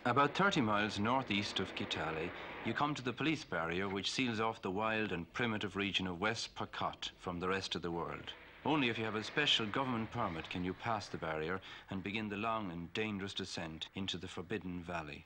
About 30 miles northeast of Kitale, you come to the police barrier which seals off the wild and primitive region of West Pokot from the rest of the world. Only if you have a special government permit can you pass the barrier and begin the long and dangerous descent into the Forbidden Valley.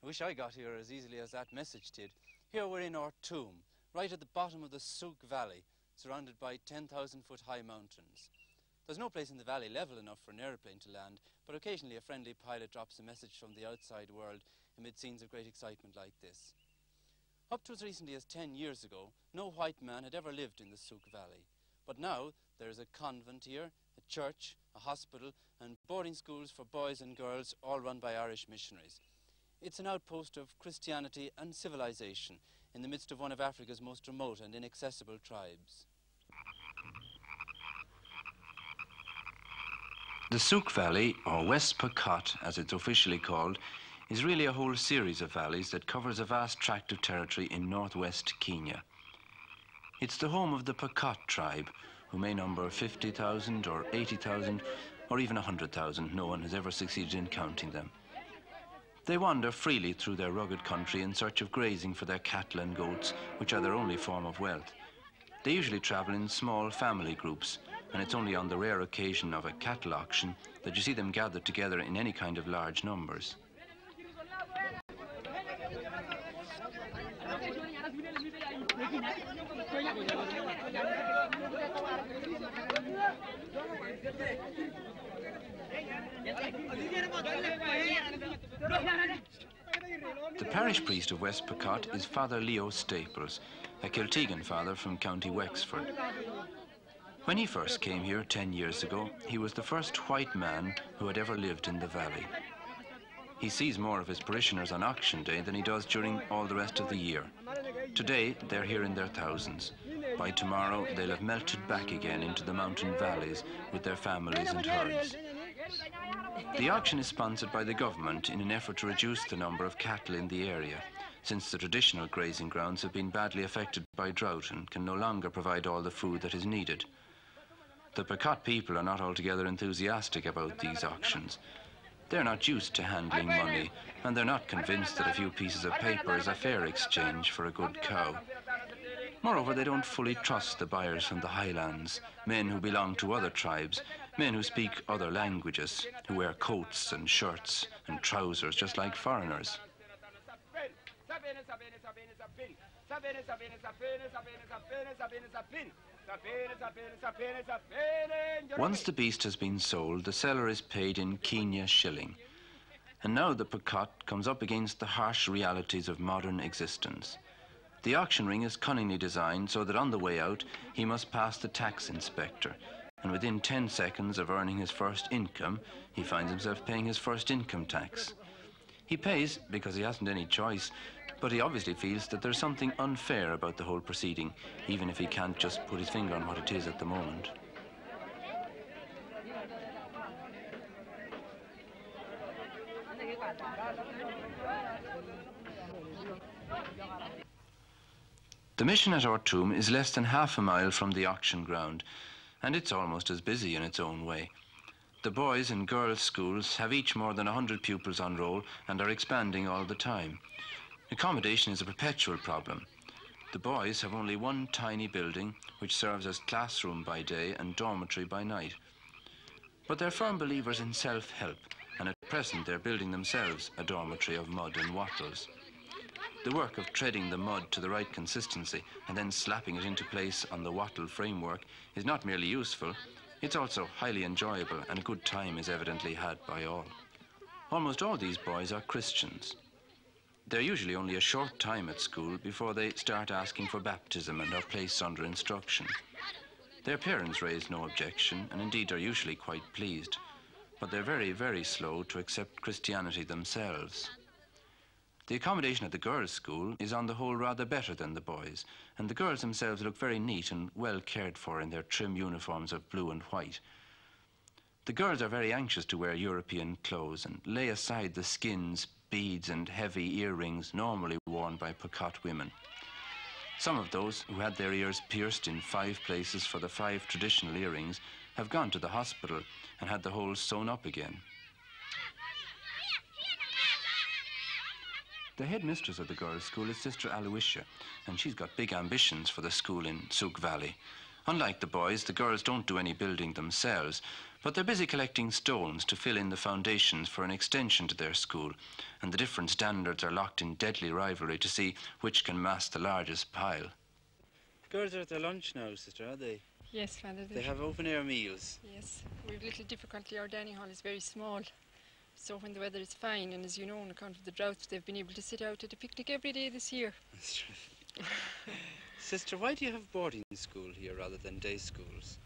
I wish I got here as easily as that message did. Here we're in our tomb, right at the bottom of the Souk Valley, surrounded by 10,000-foot high mountains. There's no place in the valley level enough for an aeroplane to land, but occasionally a friendly pilot drops a message from the outside world amid scenes of great excitement like this. Up to as recently as 10 years ago, no white man had ever lived in the Souk Valley. But now there is a convent here, a church, a hospital, and boarding schools for boys and girls, all run by Irish missionaries. It's an outpost of Christianity and civilization in the midst of one of Africa's most remote and inaccessible tribes. The Souk Valley, or West Pokot as it's officially called, is really a whole series of valleys that covers a vast tract of territory in northwest Kenya. It's the home of the Pokot tribe, who may number 50,000 or 80,000 or even 100,000. No one has ever succeeded in counting them. They wander freely through their rugged country in search of grazing for their cattle and goats, which are their only form of wealth. They usually travel in small family groups, and it's only on the rare occasion of a cattle auction that you see them gathered together in any kind of large numbers. The parish priest of West Pokot is Father Leo Staples, a Kiltegan father from County Wexford. When he first came here 10 years ago, he was the first white man who had ever lived in the valley. He sees more of his parishioners on auction day than he does during all the rest of the year. Today, they're here in their thousands. By tomorrow, they'll have melted back again into the mountain valleys with their families and herds. The auction is sponsored by the government in an effort to reduce the number of cattle in the area, since the traditional grazing grounds have been badly affected by drought and can no longer provide all the food that is needed. The Pokot people are not altogether enthusiastic about these auctions. They're not used to handling money, and they're not convinced that a few pieces of paper is a fair exchange for a good cow. Moreover, they don't fully trust the buyers from the highlands, men who belong to other tribes, men who speak other languages, who wear coats and shirts and trousers just like foreigners. Once the beast has been sold, the seller is paid in Kenya shilling. And now the Pokot comes up against the harsh realities of modern existence. The auction ring is cunningly designed so that on the way out, he must pass the tax inspector. And within 10 seconds of earning his first income, he finds himself paying his first income tax. He pays because he hasn't any choice, but he obviously feels that there's something unfair about the whole proceeding, even if he can't just put his finger on what it is at the moment. The mission at Ortoom is less than half a mile from the auction ground, and it's almost as busy in its own way. The boys and girls' schools have each more than 100 pupils on roll and are expanding all the time. Accommodation is a perpetual problem. The boys have only one tiny building which serves as classroom by day and dormitory by night. But they're firm believers in self-help, and at present they're building themselves a dormitory of mud and wattles. The work of treading the mud to the right consistency and then slapping it into place on the wattle framework is not merely useful, it's also highly enjoyable, and a good time is evidently had by all. Almost all these boys are Christians. They're usually only a short time at school before they start asking for baptism and are placed under instruction. Their parents raise no objection, and indeed are usually quite pleased, but they're very, very slow to accept Christianity themselves. The accommodation at the girls' school is on the whole rather better than the boys', and the girls themselves look very neat and well cared for in their trim uniforms of blue and white. The girls are very anxious to wear European clothes and lay aside the skins, beads and heavy earrings normally worn by Pokot women. Some of those who had their ears pierced in 5 places for the 5 traditional earrings have gone to the hospital and had the holes sewn up again. The headmistress of the girls' school is Sister Aloysia, and she's got big ambitions for the school in Souk Valley. Unlike the boys, the girls don't do any building themselves, but they're busy collecting stones to fill in the foundations for an extension to their school, and the different standards are locked in deadly rivalry to see which can mass the largest pile. The girls are at their lunch now, sister, are they? Yes, Father. They have open-air meals. Yes, we have little difficulty. Our dining hall is very small, so when the weather is fine, and as you know, on account of the drought, they've been able to sit out at a picnic every day this year. That's true. Sister, why do you have boarding school here rather than day schools?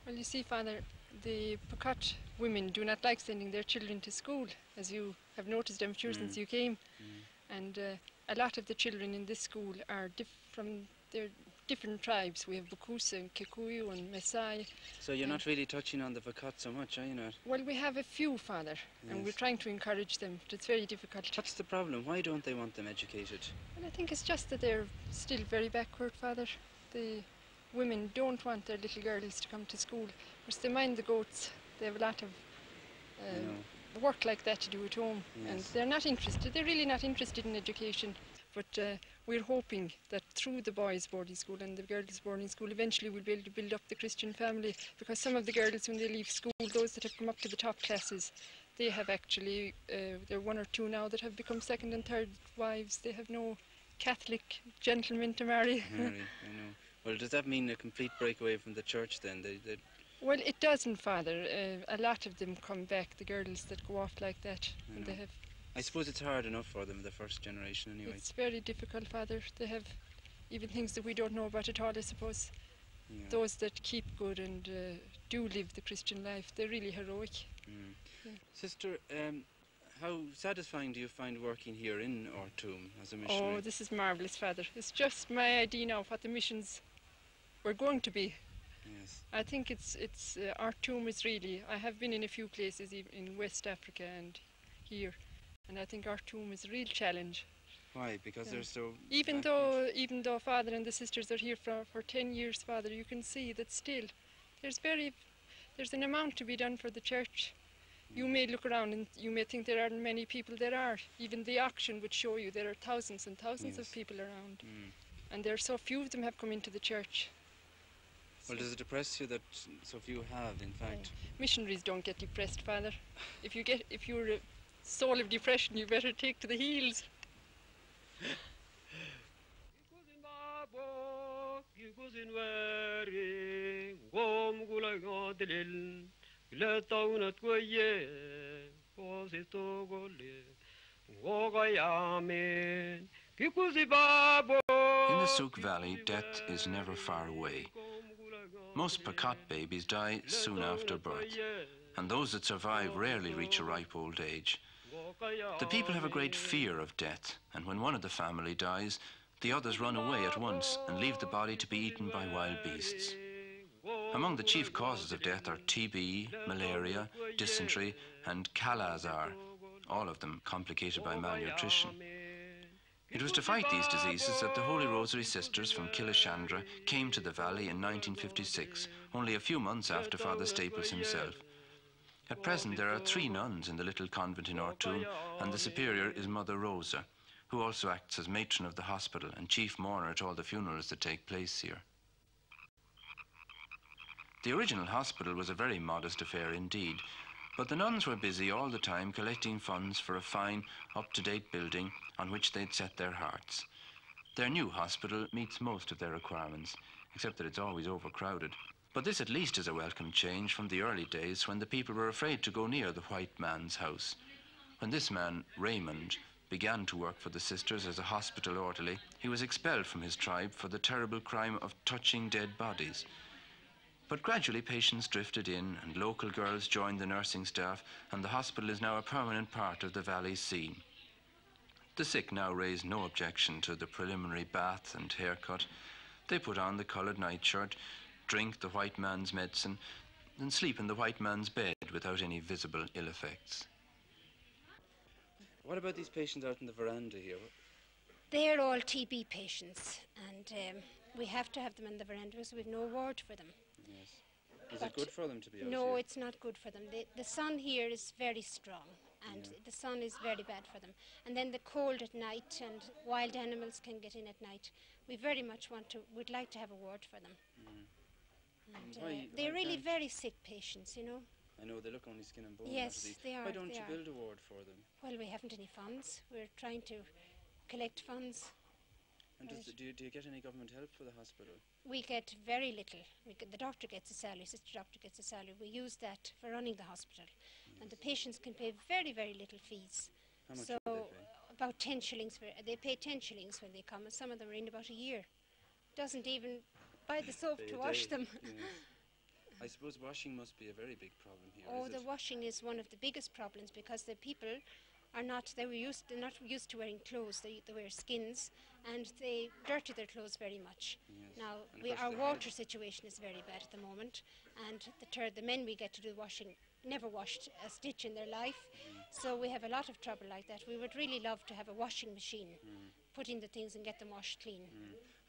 Well, you see, Father, the Pokot women do not like sending their children to school, as you have noticed, I'm sure, since you came. And a lot of the children in this school are from their different tribes. We have Bukusa and Kikuyu and Maasai. So you're not really touching on the Pokot so much, are you not? Well, we have a few, Father, and we're trying to encourage them, but it's very difficult. What's the problem? Why don't they want them educated? Well, I think it's just that they're still very backward, Father. The women don't want their little girls to come to school. Of course, they mind the goats. They have a lot of work like that to do at home, and they're not interested. They're really not interested in education. But we're hoping that through the boys' boarding school and the girls' boarding school, eventually we'll be able to build up the Christian family, because some of the girls, when they leave school, those that have come up to the top classes, they have actually, there are 1 or 2 now that have become 2nd and 3rd wives. They have no Catholic gentlemen to marry. I know. Well, does that mean a complete breakaway from the church then? Well, it doesn't, Father. A lot of them come back, the girls that go off like that. And they have. I suppose it's hard enough for them, the first generation anyway. It's very difficult, Father. They have even things that we don't know about at all, I suppose. Yeah. Those that keep good and do live the Christian life, they're really heroic. Yeah. Sister, how satisfying do you find working here in Ortoom as a missionary? Oh, this is marvellous, Father. It's just my idea now of what the missions were going to be. Yes. I think it's Ortoom is really, I have been in a few places even in West Africa and here, and I think Ortoom is a real challenge. Why? Because they're so even though Father and the sisters are here for 10 years, Father, you can see that still there's an amount to be done for the church. You may look around and you may think there aren't many people. There are. Even the auction would show you there are thousands and thousands of people around. And there are so few of them have come into the church. Well, does it depress you that so few have, in fact? Missionaries don't get depressed, Father. If you're a soul of depression, you better take to the heels. In the Souk Valley, death is never far away. Most Pokot babies die soon after birth, and those that survive rarely reach a ripe old age. The people have a great fear of death, and when one of the family dies, the others run away at once and leave the body to be eaten by wild beasts. Among the chief causes of death are TB, malaria, dysentery, and Kala-Azar, all of them complicated by malnutrition. It was to fight these diseases that the Holy Rosary Sisters from Killeshandra came to the valley in 1956, only a few months after Father Staples himself. At present there are 3 nuns in the little convent in Ortoom, and the superior is Mother Rosa, who also acts as matron of the hospital and chief mourner at all the funerals that take place here. The original hospital was a very modest affair indeed, but the nuns were busy all the time collecting funds for a fine, up-to-date building on which they'd set their hearts. Their new hospital meets most of their requirements, except that it's always overcrowded. But this at least is a welcome change from the early days when the people were afraid to go near the white man's house. When this man, Raymond, began to work for the sisters as a hospital orderly, he was expelled from his tribe for the terrible crime of touching dead bodies. But gradually patients drifted in and local girls joined the nursing staff, and the hospital is now a permanent part of the valley's scene. The sick now raise no objection to the preliminary bath and haircut. They put on the coloured nightshirt, drink the white man's medicine, and sleep in the white man's bed without any visible ill effects. What about these patients out in the veranda here? They're all TB patients, and we have to have them in the veranda because we've no ward for them. Yes. Is it good for them to be out No, here? it's not good for them. The sun here is very strong, and the sun is very bad for them. And then the cold at night, and wild animals can get in at night. We very much would like to have a ward for them. And they're really very sick patients, you know. I know, they look only skin and bone. Yes, they are. Why don't you build a ward for them? Well, we haven't any funds. We're trying to collect funds. And do you get any government help for the hospital? We get very little. The doctor gets a salary, sister doctor gets a salary. We use that for running the hospital. Yes. And the patients can pay very, very little fees. How much so do they pay? About 10 shillings. They pay 10 shillings when they come, and some of them are in about a year. Doesn't even buy the soap to wash them. Yes. I suppose washing must be a very big problem here. Oh, the washing is one of the biggest problems because the people are not, they're not used to wearing clothes. They wear skins and they dirty their clothes very much. Yes. Now, our water situation is very bad at the moment, and the men we get to do washing never washed a stitch in their life. So we have a lot of trouble like that. We would really love to have a washing machine, put in the things and get them washed clean.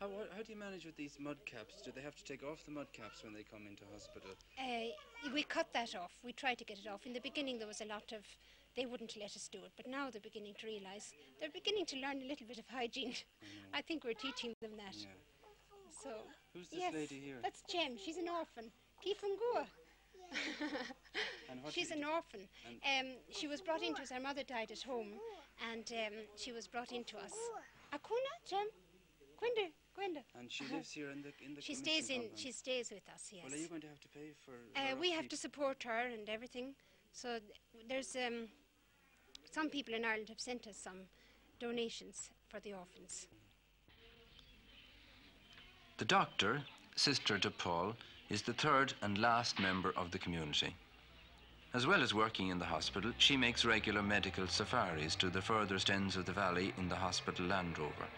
How do you manage with these mud caps? Do they have to take off the mud caps when they come into hospital? We cut that off. We try to get it off. In the beginning there was a lot of, they wouldn't let us do it, but now they're beginning to realise, they're beginning to learn a little bit of hygiene. I think we're teaching them that. Yeah. So, who's this lady here? That's Jem. She's an orphan. Kifungua. She's an orphan. She was brought into us. Our mother died at home, and she was brought into us. Akuna, Jem? Gwenda. And she lives here in the She stays with us, yes. Well, are you going to have to pay for her we have upkeep? to support her and everything. So there's some people in Ireland have sent us some donations for the orphans. The doctor, Sister de Paul, is the third and last member of the community. As well as working in the hospital, she makes regular medical safaris to the furthest ends of the valley in the hospital Land Rover.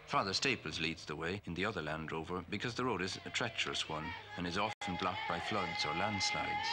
Father Staples leads the way in the other Land Rover because the road is a treacherous one and is often blocked by floods or landslides.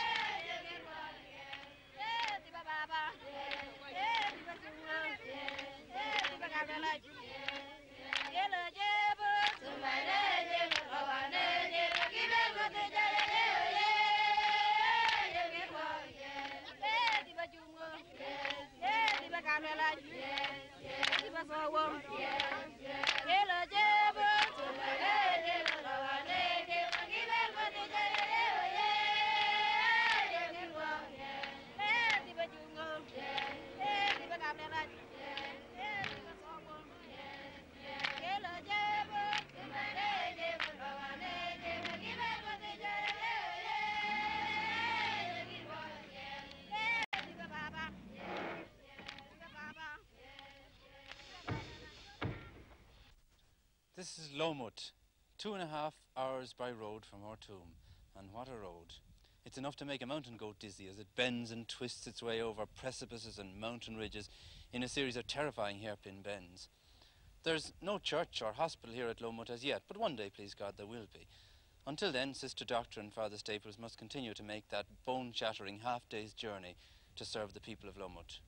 This is Lomut, 2.5 hours by road from Ortoom, and what a road. It's enough to make a mountain goat dizzy as it bends and twists its way over precipices and mountain ridges in a series of terrifying hairpin bends. There's no church or hospital here at Lomut as yet, but one day, please God, there will be. Until then, Sister Doctor and Father Staples must continue to make that bone-shattering half-day's journey to serve the people of Lomut.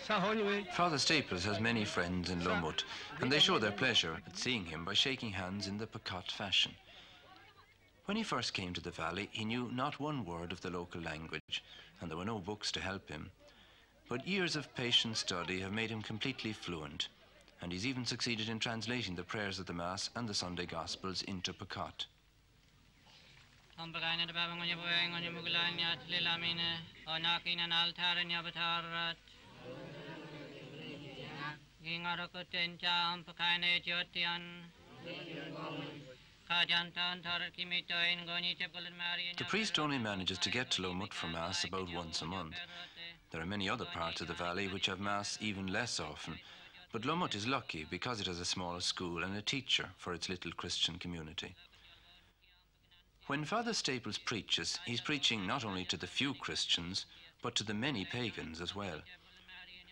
Father Staples has many friends in Lomut, and they show their pleasure at seeing him by shaking hands in the Picot fashion. When he first came to the valley, he knew not one word of the local language, and there were no books to help him. But years of patient study have made him completely fluent, and he's even succeeded in translating the prayers of the Mass and the Sunday Gospels into Picot. The priest only manages to get to Lomut for Mass about once a month. There are many other parts of the valley which have Mass even less often, but Lomut is lucky because it has a small school and a teacher for its little Christian community. When Father Staples preaches, he's preaching not only to the few Christians, but to the many pagans as well.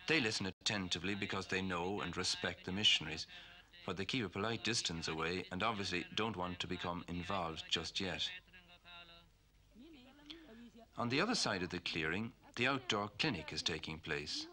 They listen attentively because they know and respect the missionaries, but they keep a polite distance away and obviously don't want to become involved just yet. On the other side of the clearing, the outdoor clinic is taking place.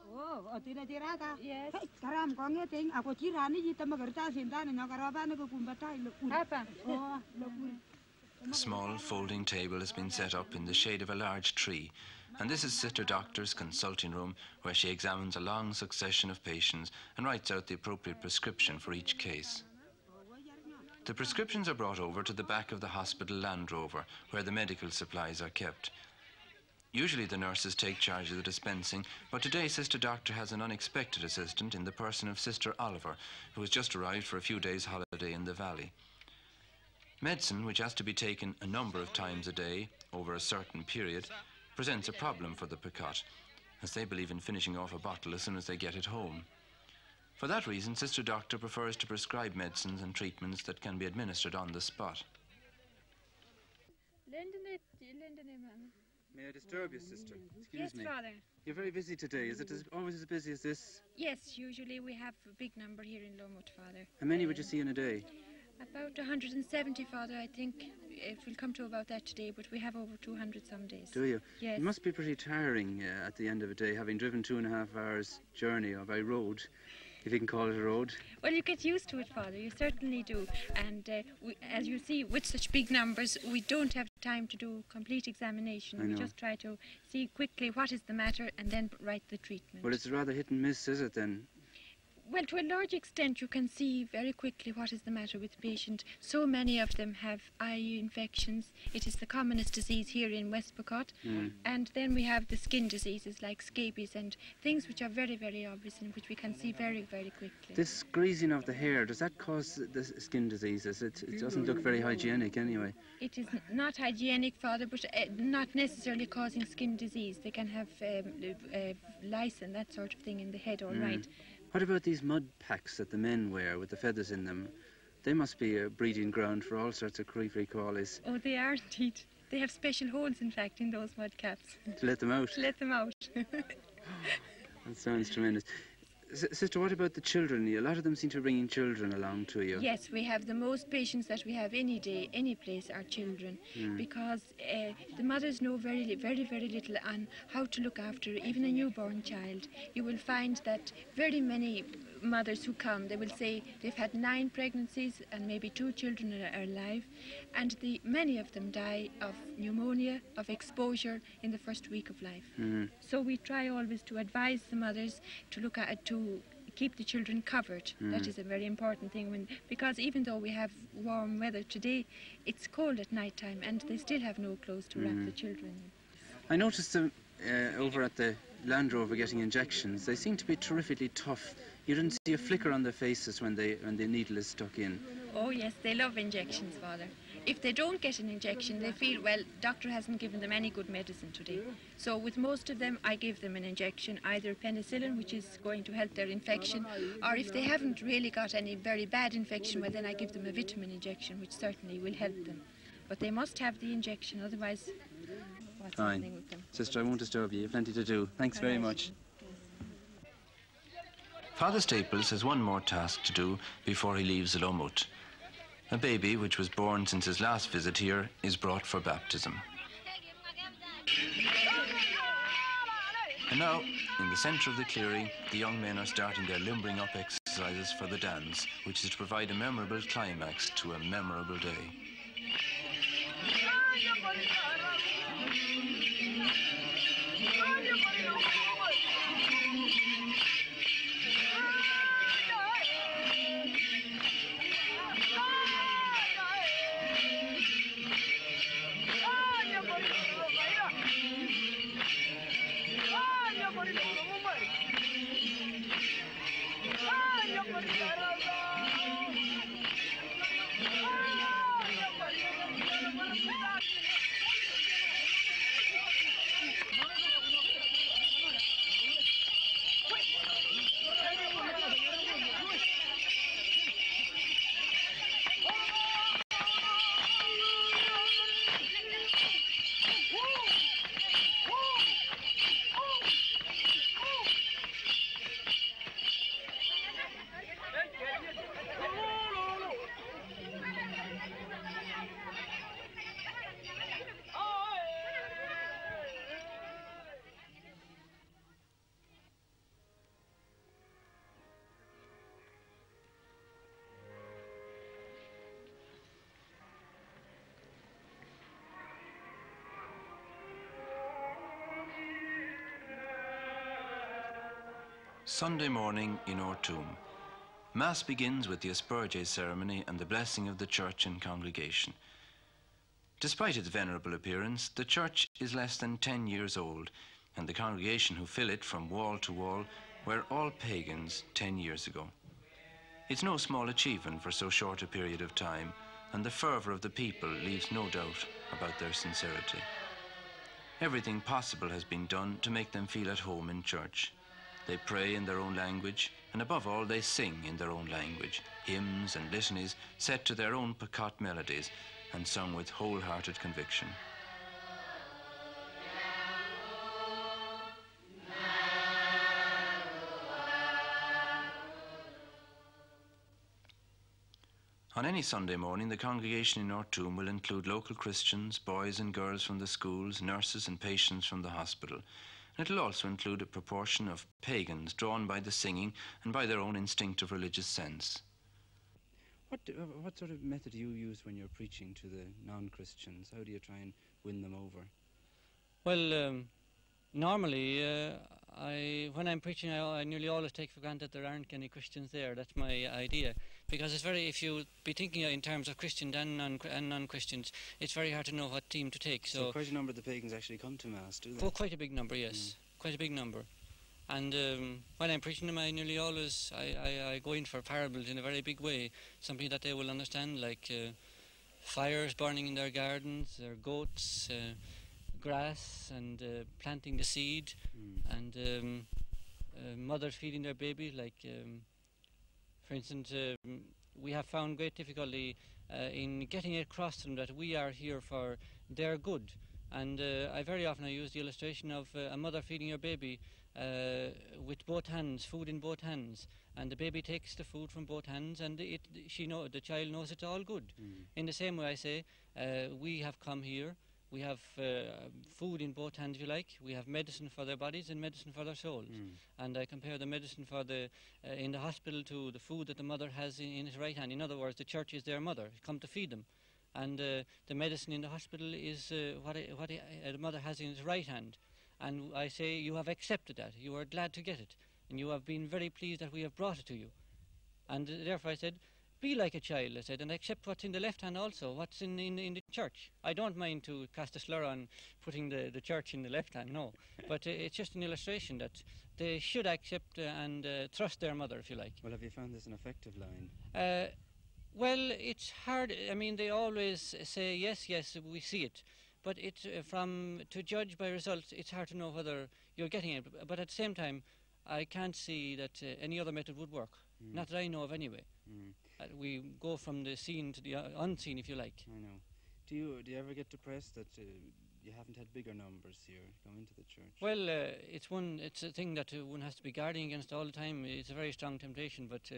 A small folding table has been set up in the shade of a large tree, and this is Sister Doctor's consulting room, where she examines a long succession of patients and writes out the appropriate prescription for each case. The prescriptions are brought over to the back of the hospital Land Rover, where the medical supplies are kept. Usually the nurses take charge of the dispensing, but today Sister Doctor has an unexpected assistant in the person of Sister Oliver, who has just arrived for a few days' holiday in the valley. Medicine, which has to be taken a number of times a day over a certain period, presents a problem for the Picot, as they believe in finishing off a bottle as soon as they get it home. For that reason, Sister Doctor prefers to prescribe medicines and treatments that can be administered on the spot. May I disturb you, Sister? Excuse me. Yes, Father. You're very busy today. Is it always as busy as this? Yes, usually we have a big number here in Lomut, Father. How many would you see in a day? About 170, Father, I think. It will come to about that today, but we have over 200 some days. Do you? Yes. It must be pretty tiring at the end of a day, having driven 2.5 hours journey by road, if you can call it a road. Well, you get used to it, Father, you certainly do. And as you see, with such big numbers, we don't have time to do complete examination. We just try to see quickly what is the matter and then write the treatment. Well, it's rather hit and miss, is it then? Well, to a large extent, you can see very quickly what is the matter with the patient. So many of them have eye infections. It is the commonest disease here in West Picot. And then we have the skin diseases like scabies and things which are very, very obvious and which we can see very, very quickly. This greasing of the hair, does that cause the skin diseases? It doesn't look very hygienic anyway. It is not hygienic, Father, but not necessarily causing skin disease. They can have lice and that sort of thing in the head, all right. What about these mud packs that the men wear with the feathers in them? They must be a breeding ground for all sorts of creepy crawlies. Oh, they are indeed. They have special holes, in fact, in those mud caps. To let them out? To let them out. That sounds tremendous. Sister, what about the children? A lot of them seem to be bringing children along to you. Yes, we have the most patients that we have any day, any place are children, because the mothers know very, very, very little on how to look after even a newborn child. You will find that very many mothers who come, they will say they've had 9 pregnancies and maybe 2 children are alive, and many of them die of pneumonia, of exposure in the first week of life. So we try always to advise the mothers to look at to keep the children covered. That is a very important thing, because even though we have warm weather today, it's cold at night time and they still have no clothes to wrap the children in. I noticed them over at the Land Rover getting injections. They seem to be terrifically tough. You didn't see a flicker on their faces when the needle is stuck in. Oh yes, they love injections, Father. If they don't get an injection, they feel, well, doctor hasn't given them any good medicine today. So with most of them, I give them an injection, either penicillin, which is going to help their infection, or if they haven't really got any very bad infection, well, then I give them a vitamin injection, which certainly will help them. But they must have the injection, otherwise, what's happening with them? Sister, I won't disturb you. You have plenty to do. Thanks very much. Father Staples has one more task to do before he leaves Lomut. A baby, which was born since his last visit here, is brought for baptism. And now, in the centre of the clearing, the young men are starting their limbering up exercises for the dance, which is to provide a memorable climax to a memorable day. Sunday morning in our tomb. Mass begins with the Asperge ceremony and the blessing of the church and congregation. Despite its venerable appearance, the church is less than 10 years old, and the congregation who fill it from wall to wall were all pagans 10 years ago. It's no small achievement for so short a period of time, and the fervour of the people leaves no doubt about their sincerity. Everything possible has been done to make them feel at home in church. They pray in their own language, and above all, they sing in their own language, hymns and litanies set to their own Picot melodies and sung with wholehearted conviction. On any Sunday morning, the congregation in our tomb will include local Christians, boys and girls from the schools, nurses and patients from the hospital. It will also include a proportion of pagans drawn by the singing and by their own instinctive religious sense. What sort of method do you use when you're preaching to the non-Christians? How do you try and win them over? Well, normally, when I'm preaching, I nearly always take for granted there aren't any Christians there. That's my idea. Because it's if you be thinking in terms of Christians and non-Christians, it's very hard to know what team to take. So quite a number of the pagans actually come to Mass, do they? Oh, quite a big number, yes. Quite a big number. And when I'm preaching them, I nearly always, I go in for parables in a very big way. Something that they will understand, like fires burning in their gardens, their goats, grass, and planting the seed, and mothers feeding their baby, like... For instance, we have found great difficulty in getting across to them that we are here for their good. And I very often use the illustration of a mother feeding her baby with both hands, food in both hands. And the baby takes the food from both hands, and the child knows it's all good. In the same way, I say, we have come here. We have food in both hands, if you like. We have medicine for their bodies and medicine for their souls. And I compare the medicine for in the hospital to the food that the mother has in his right hand. In other words, the church is their mother, come to feed them. And the medicine in the hospital is what the mother has in his right hand. And I say, you have accepted that. You are glad to get it. And you have been very pleased that we have brought it to you. And therefore I said, be like a child, I said, and accept what's in the left hand also, what's in the church. I don't mind to cast a slur on putting the church in the left hand, no. But it's just an illustration that they should accept and trust their mother, if you like. Well, have you found this an effective line? Well, it's hard. I mean, they always say, yes, we see it. But it's to judge by results, it's hard to know whether you're getting it. But at the same time, I can't see that any other method would work. Not that I know of anyway. We go from the seen to the unseen, if you like. I know. Do you ever get depressed that you haven't had bigger numbers here come into the church? Well, it's a thing that one has to be guarding against all the time. It's a very strong temptation, but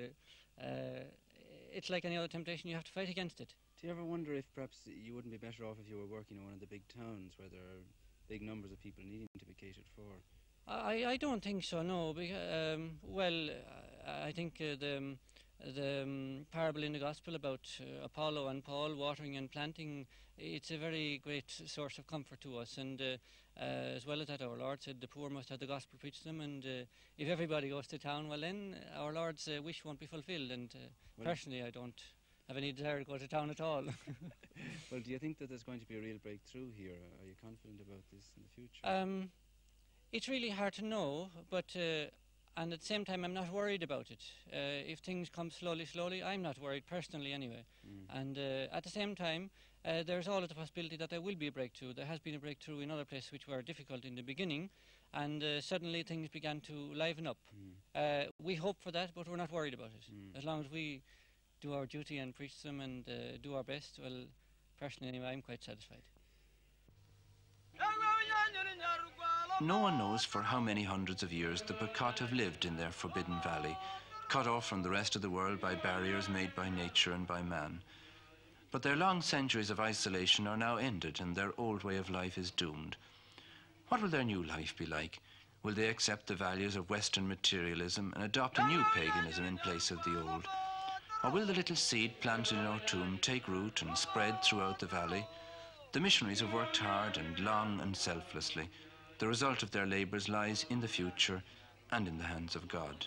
it's like any other temptation. You have to fight against it. Do you ever wonder if perhaps you wouldn't be better off if you were working in one of the big towns where there are big numbers of people needing to be catered for? I don't think so, no. Well, I think the parable in the Gospel about Apollo and Paul watering and planting, it's a very great source of comfort to us. And as well as that, our Lord said the poor must have the Gospel preached to them. And if everybody goes to town, well then our Lord's wish won't be fulfilled. And personally, I don't have any desire to go to town at all. Well, do you think that there's going to be a real breakthrough here? Are you confident about this in the future? It's really hard to know, but and at the same time I'm not worried about it. If things come slowly, I'm not worried personally anyway. And at the same time, there's always the possibility that there will be a breakthrough. There has been a breakthrough in other places which were difficult in the beginning, and suddenly things began to liven up. We hope for that, but we're not worried about it. As long as we do our duty and preach them and do our best, well, personally anyway, I'm quite satisfied. No one knows for how many hundreds of years the Picot have lived in their forbidden valley, cut off from the rest of the world by barriers made by nature and by man. But their long centuries of isolation are now ended, and their old way of life is doomed. What will their new life be like? Will they accept the values of Western materialism and adopt a new paganism in place of the old? Or will the little seed planted in our tomb take root and spread throughout the valley? The missionaries have worked hard and long and selflessly. The result of their labours lies in the future and in the hands of God.